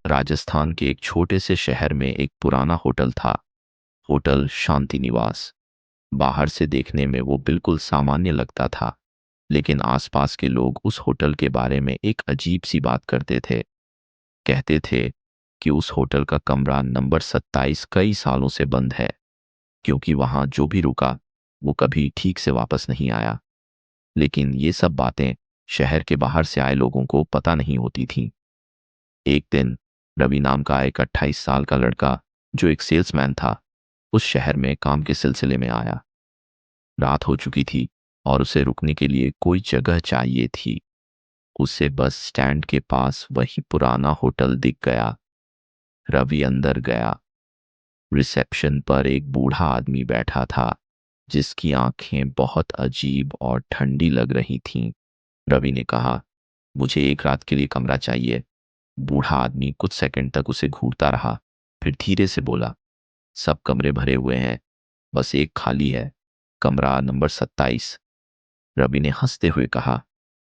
राजस्थान के एक छोटे से शहर में एक पुराना होटल था। होटल शांति निवास। बाहर से देखने में वो बिल्कुल सामान्य लगता था, लेकिन आसपास के लोग उस होटल के बारे में एक अजीब सी बात करते थे। कहते थे कि उस होटल का कमरा नंबर 27 कई सालों से बंद है, क्योंकि वहां जो भी रुका वो कभी ठीक से वापस नहीं आया। लेकिन ये सब बातें शहर के बाहर से आए लोगों को पता नहीं होती थीं। एक दिन रवि नाम का एक 28 साल का लड़का, जो एक सेल्समैन था, उस शहर में काम के सिलसिले में आया। रात हो चुकी थी और उसे रुकने के लिए कोई जगह चाहिए थी। उसे बस स्टैंड के पास वही पुराना होटल दिख गया। रवि अंदर गया। रिसेप्शन पर एक बूढ़ा आदमी बैठा था, जिसकी आंखें बहुत अजीब और ठंडी लग रही थीं। रवि ने कहा, मुझे एक रात के लिए कमरा चाहिए। बूढ़ा आदमी कुछ सेकंड तक उसे घूरता रहा, फिर धीरे से बोला, सब कमरे भरे हुए हैं, बस एक खाली है, कमरा नंबर 27। रवि ने हंसते हुए कहा,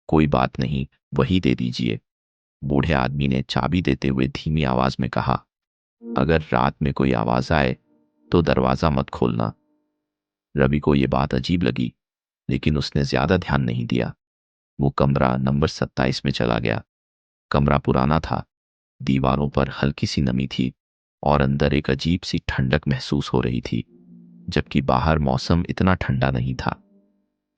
कोई बात नहीं, वही दे दीजिए। बूढ़े आदमी ने चाबी देते हुए धीमी आवाज में कहा, अगर रात में कोई आवाज आए तो दरवाजा मत खोलना। रवि को यह बात अजीब लगी, लेकिन उसने ज्यादा ध्यान नहीं दिया। वो कमरा नंबर 27 में चला गया। कमरा पुराना था, दीवारों पर हल्की सी नमी थी और अंदर एक अजीब सी ठंडक महसूस हो रही थी, जबकि बाहर मौसम इतना ठंडा नहीं था।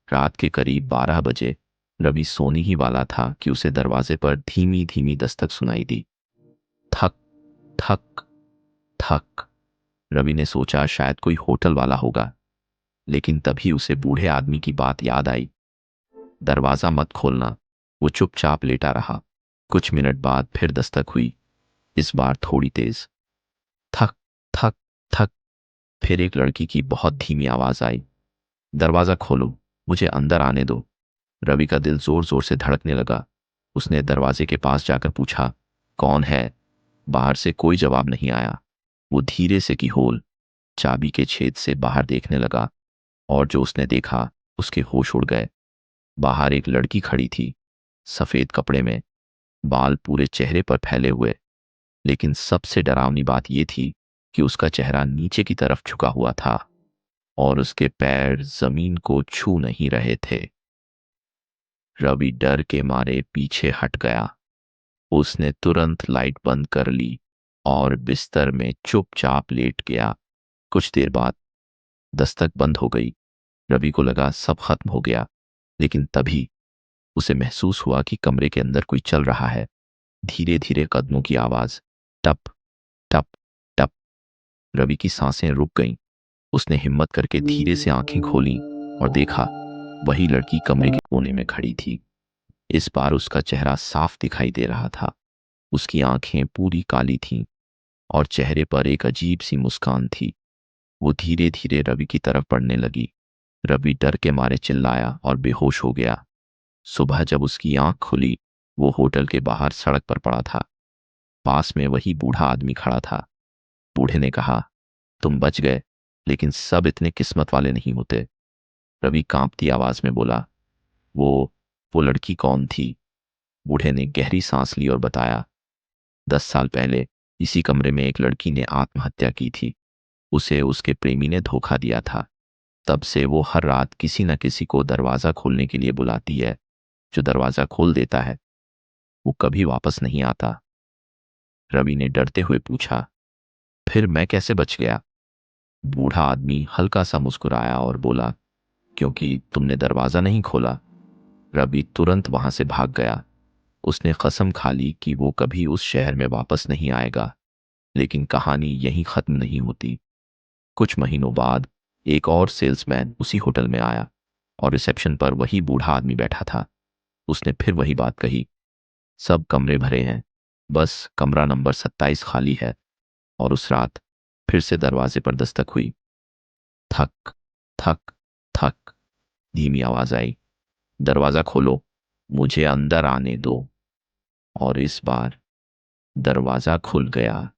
रात के करीब 12 बजे रवि सोने ही वाला था कि उसे दरवाजे पर धीमी धीमी दस्तक सुनाई दी। थक थक थक। रवि ने सोचा शायद कोई होटल वाला होगा, लेकिन तभी उसे बूढ़े आदमी की बात याद आई। दरवाजा मत खोलना। वो चुपचाप लेटा रहा। कुछ मिनट बाद फिर दस्तक हुई, इस बार थोड़ी तेज। थक थक थक। फिर एक लड़की की बहुत धीमी आवाज आई, दरवाजा खोलो, मुझे अंदर आने दो। रवि का दिल जोर जोर से धड़कने लगा। उसने दरवाजे के पास जाकर पूछा, कौन है? बाहर से कोई जवाब नहीं आया। वो धीरे से की होल चाबी के छेद से बाहर देखने लगा, और जो उसने देखा उसके होश उड़ गए। बाहर एक लड़की खड़ी थी, सफेद कपड़े में, बाल पूरे चेहरे पर फैले हुए। लेकिन सबसे डरावनी बात यह थी कि उसका चेहरा नीचे की तरफ झुका हुआ था और उसके पैर जमीन को छू नहीं रहे थे। रवि डर के मारे पीछे हट गया। उसने तुरंत लाइट बंद कर ली और बिस्तर में चुपचाप लेट गया। कुछ देर बाद दस्तक बंद हो गई। रवि को लगा सब खत्म हो गया, लेकिन तभी उसे महसूस हुआ कि कमरे के अंदर कोई चल रहा है। धीरे धीरे कदमों की आवाज, टप टप टप। रवि की सांसें रुक गईं। उसने हिम्मत करके धीरे से आंखें खोलीं और देखा, वही लड़की कमरे के कोने में खड़ी थी। इस बार उसका चेहरा साफ दिखाई दे रहा था। उसकी आंखें पूरी काली थीं और चेहरे पर एक अजीब सी मुस्कान थी। वो धीरे धीरे रवि की तरफ बढ़ने लगी। रवि डर के मारे चिल्लाया और बेहोश हो गया। सुबह जब उसकी आंख खुली, वो होटल के बाहर सड़क पर पड़ा था। पास में वही बूढ़ा आदमी खड़ा था। बूढ़े ने कहा, तुम बच गए, लेकिन सब इतने किस्मत वाले नहीं होते। रवि कांपती आवाज में बोला, वो वो लड़की कौन थी? बूढ़े ने गहरी सांस ली और बताया, 10 साल पहले इसी कमरे में एक लड़की ने आत्महत्या की थी। उसे उसके प्रेमी ने धोखा दिया था। तब से वो हर रात किसी न किसी को दरवाजा खोलने के लिए बुलाती है। जो दरवाजा खोल देता है वो कभी वापस नहीं आता। रवि ने डरते हुए पूछा, फिर मैं कैसे बच गया? बूढ़ा आदमी हल्का सा मुस्कुराया और बोला, क्योंकि तुमने दरवाजा नहीं खोला। रवि तुरंत वहां से भाग गया। उसने कसम खा ली कि वो कभी उस शहर में वापस नहीं आएगा। लेकिन कहानी यहीं खत्म नहीं होती। कुछ महीनों बाद एक और सेल्समैन उसी होटल में आया और रिसेप्शन पर वही बूढ़ा आदमी बैठा था। उसने फिर वही बात कही, सब कमरे भरे हैं, बस कमरा नंबर 27 खाली है। और उस रात फिर से दरवाजे पर दस्तक हुई। थक थक थक। धीमी आवाज आई, दरवाजा खोलो, मुझे अंदर आने दो। और इस बार दरवाजा खुल गया।